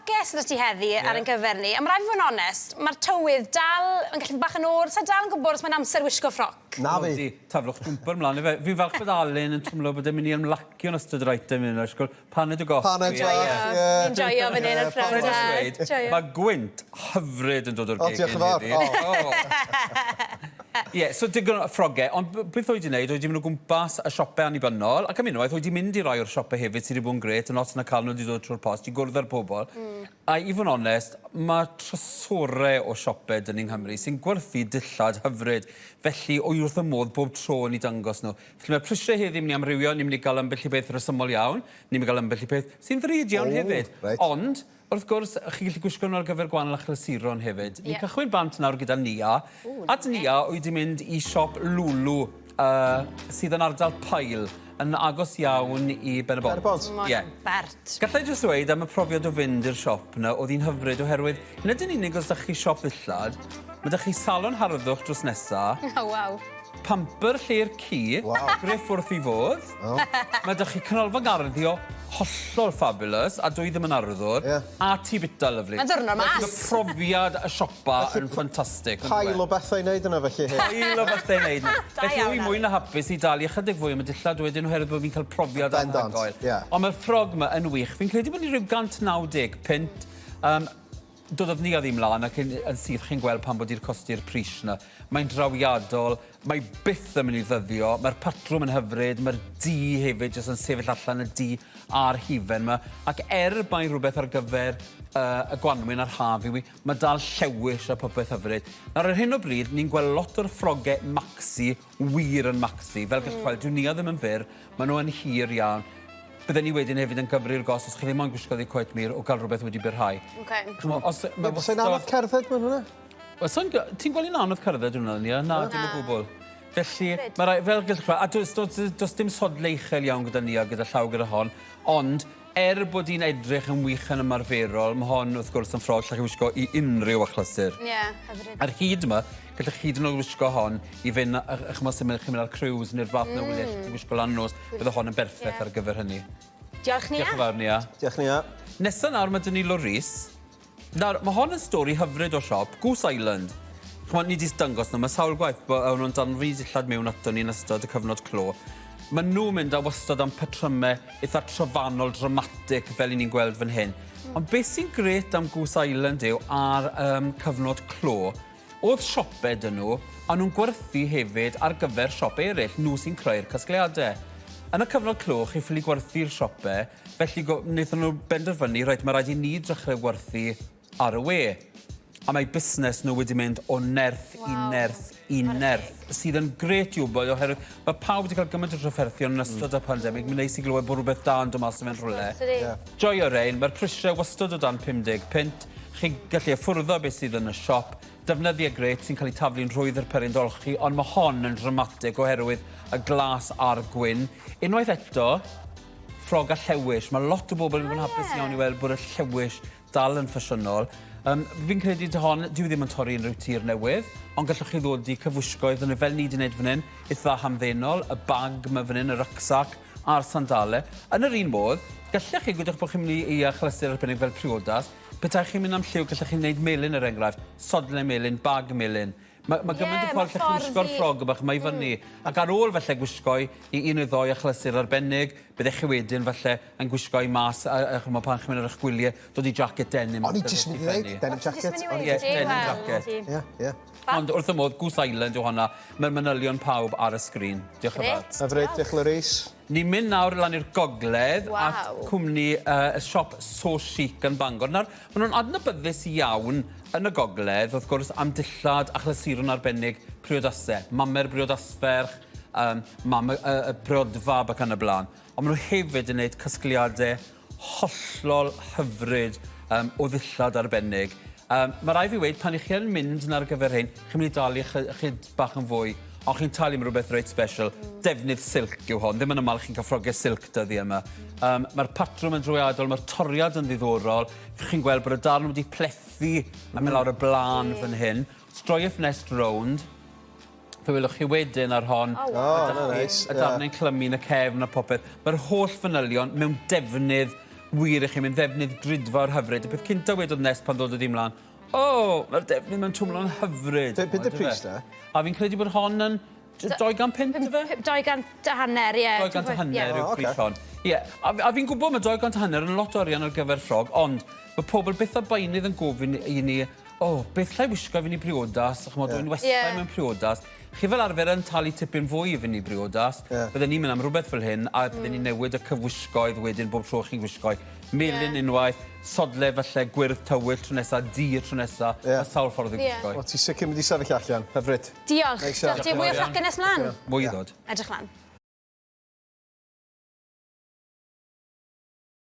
ffroge sydd ti heddi ar ein gyfer ni. A mae rhaid i fod yn onest, mae'r tywydd dal yn gallu bach yn o'r, sa'n dal yn gwybod os mae'n amser wisgo ffroc. Na fi. Taflwch jwmper mlaen. Fi'n falch bod Alun yn twmlo bod e'n mynd i ymlacio yn ystod yr item hyn. Paned o goff. Paned o goff, ie. Ni'n joio fan hyn yn ffroc. Mae gwynt hyfryd yn dod o'r gegin heddi. Ie, so digon o ffroge, ond beth oed i'n neud, oed i'n mynd o gwmpas y siopau annibynnol, ac am unwaith, oed i'n mynd i rai o'r siopau hefyd sydd wedi bod yn gret, yn os yna cael nhw wedi dod trwy'r post, i gwrdd â'r pobl. A i fod yn onest, mae trysorau o siopau dyn ni'n Nghymru sy'n gwerthu dillad hyfryd, felly o'i wrth y modd bob tro yn ei dangos nhw. Felly mae'r prisiau heddi yn mynd i amrywio, ni'n mynd i gael ambell i beth resymol iawn, ni'n mynd i gael ambell i beth sy'n ddrud iawn hefyd. Ond, wrth gwrs, chi'n gallu gwisgo nhw ar gyfer gwannol achlasuron hefyd. Ni'n cychwyn bant nawr gyda Nia. At Nia, oed i'n mynd i siop Lulu sydd yn ardal Pail, yn agos iawn i Benabont. Ie. Bert. Gallai jyst dweud am y profiad o fynd i'r siop yna, oedd hi'n hyfryd oherwydd, nid yn unig os ydych chi siop ddillad, mae ydych chi salon harddwch dros nesa, pamper lle'r cu, greff wrth i fodd, mae ydych chi canolfa garddio hollol fabulous, a dwi ddim yn arddwr, a ti bita lyflu. Mae'n dwrnod mas. Mae profiad y siopa yn ffantastig. Pail o bethau i wneud yna felly. Pail o bethau i wneud. Felly wy mwy na hapus i dalu ychydig fwy am y dillad wedyn oherwydd bod fi'n cael profiad anhygoel. Ond mae'r ffrog yma yn wych. Fi'n credu bod ni rhyw 190 pint. Doedd ni a ddim lan ac yn sydd chi'n gweld pan bod i'r costi'r pris yna. Mae'n drawiadol, mae byth yn mynd i ddyddio, mae'r patrwm yn hyfryd, mae'r di hefyd jyst yn sefyll allan y di a'r hifen yma. Ac mae'n rhywbeth ar gyfer y Gwanwyn a'r Haf i wi, mae dal llewis a popeth hyfryd. Nawr ar hyn o bryd, ni'n gweld lot o'r ffrogau maxi, wir yn maxi. Fel gallwch gweld, dwi'n ni a ddim yn fyr, maen nhw yn hir iawn. Bydden ni wedyn hefyd yn gyfri'r gos os chi ddim ond gwisgo ddi coet mir o gael rhywbeth wedi byrhau. Sa'n anodd cerdded mewn hwnna? Ti'n gweld i'n anodd cerdded hwnna, Nia? Na, dim o gwbl. Felly, fel gallwch gweld, a does dim sodle uchel iawn gyda Nia, gyda llaw gyda hon, ond bod hi'n edrych yn wych yn ymarferol, mae hon wrth gwrs yn ffrog lle chi wisgo i unrhyw achlysur. Ie, hyfryd. Ar hyd yma, gallwch hyd yn oed wisgo hon i fynd, chi'n mynd ar cruise neu'r fath na wyliau chi'n wisgo lan nos, bydd hon yn berffaith ar gyfer hynny. Diolch, Nia. Diolch yn fawr, Nia. Diolch, Nia. Nesa nawr mae dyn ni Lorys. Nawr, mae hon yn stori hyfryd o siop, Goose Island. Chymod, ni di dangos nhw, mae sawl gwaith bod nhw'n danfri dillad mewn ato ni yn ystod y cyfnod clo. Maen nhw'n mynd a wastad am patrymau eitha trofannol, dramatic fel ni'n gweld fan hyn. Ond beth sy'n gret am Goose Island yw ar cyfnod clo, oedd siopau dyn nhw, a nhw'n gwerthu hefyd ar gyfer siopau eraill, nhw sy'n creu'r casgliadau. Yn y cyfnod clo, chi ffili gwerthu'r siopau, felly wnaethon nhw benderfynu, mae rhaid i ni dechrau gwerthu ar y we. A mae busnes nhw wedi mynd o nerth i nerth i nerth, sydd yn gret i wybod oherwydd mae pawb wedi cael gymaint o trafferthion yn ystod y pandemig, mae'n neis i glywed bod rhywbeth da yn dod mas o fe'n rhywle. Joio rein, mae'r prisiau wastad o dan 50 pint, chi'n gallu ffwrddo beth sydd yn y siop, defnyddiau gret sy'n cael ei taflu'n rhwydd yr perindolchi, ond mae hon yn dramatig oherwydd y glas a'r gwyn. Unwaith eto, ffrog a llewis, mae lot o bobl yn fod yn hapus iawn i weld bod y llewis dal yn ffasiynol. Fi'n credu dy hon, dwi ddim yn torri unrhyw tir newydd, ond gallwch chi ddod i cyfwisgoedd yn y fel ni wedi gwneud fan hyn, eitha hamddenol, y bag yma fan hyn, y rucksack a'r sandalau. Yn yr un modd, gallwch chi gwydwch bod chi'n mynd i achlysur arbennig fel priodas, petai chi'n mynd am lliw, gallwch chi'n gwneud melyn er enghraifft, sodle melyn, bag melyn. Mae gymaint o ffordd lle chi'n gwisgo'r ffrog yma, mae i fyny. Ac ar ôl falle gwisgo i un neu ddoi achlysur arbennig, byddech chi wedyn falle yn gwisgo i mas, a pan chi'n mynd ar eich gwyliau, dod i jacket denim. O'n i jyst mynd i ddeud, denim jacket. Ie, denim jacket. Ond wrth y modd, Goose Island yw hwnna, mae'r manylion pawb ar y sgrin. Diolch yn fawr. Hyfryd, diolch Lorys. Ni'n mynd nawr lan i'r gogledd at cwmni y siop So Chic yn Bangor. Nawr, maen nhw'n adnabyddus iawn yn y gogledd, wrth gwrs, am dillad a chlasuron arbennig priodasau. Mamer briodasferch, briodfab ac yn y blaen. Ond maen nhw hefyd yn gwneud casgliadau hollol hyfryd o ddillad arbennig. Mae rai fi wedi, pan i chi yn mynd ar gyfer hyn, chi'n mynd i dalu chyd bach yn fwy, ond chi'n talu am rhywbeth reit special. Defnydd silc yw hon, ddim yn ymwneud chi'n cael ffrogau silc dyddi yma. Mae'r patrwm yn drwyadol, mae'r toriad yn ddiddorol. Chi'n gweld bod y darn wedi plethu a mynd lawr y blaen fan hyn. Stroiff nest rownd. Fe welwch chi wedyn ar hon. Y darnau'n clymu yn y cefn a popeth. Mae'r holl fanylion mewn defnydd wir i chi mynd ddefnydd gridfawr hyfryd. Y peth cynta wedodd Nest pan ddod o ddim mlaen, mae'r defnydd mae'n twmlo'n hyfryd. Beth y pris da? A fi'n credu bod hon yn 200 pint, fe? 200 a hanner, ie. 200 a hanner Ie. yw'r pris hon. Ie, a fi'n gwybod mae 200 a hanner yn lot o arian ar gyfer ffrog, ond mae pobl byth a bainydd yn gofyn i ni, beth llai wisgo fi'n i briodas, chymod, dwi'n westai mewn priodas. Chi fel arfer yn talu tipyn fwy i fyny briodas, bydden ni'n mynd am rhywbeth fel hyn, a bydden ni'n newid y cyfwisgoedd wedyn bob tro chi'n wisgo. Melyn unwaith, sodle falle, gwyrdd tywyll tro nesa, dir tro nesa, a sawl ffordd i gwisgo. O, ti sicr mynd i sefyll allan, hyfryd. Diolch. Diolch ti, mwy o ffracyn nes mlaen. Mwy i ddod. Edrych mlaen.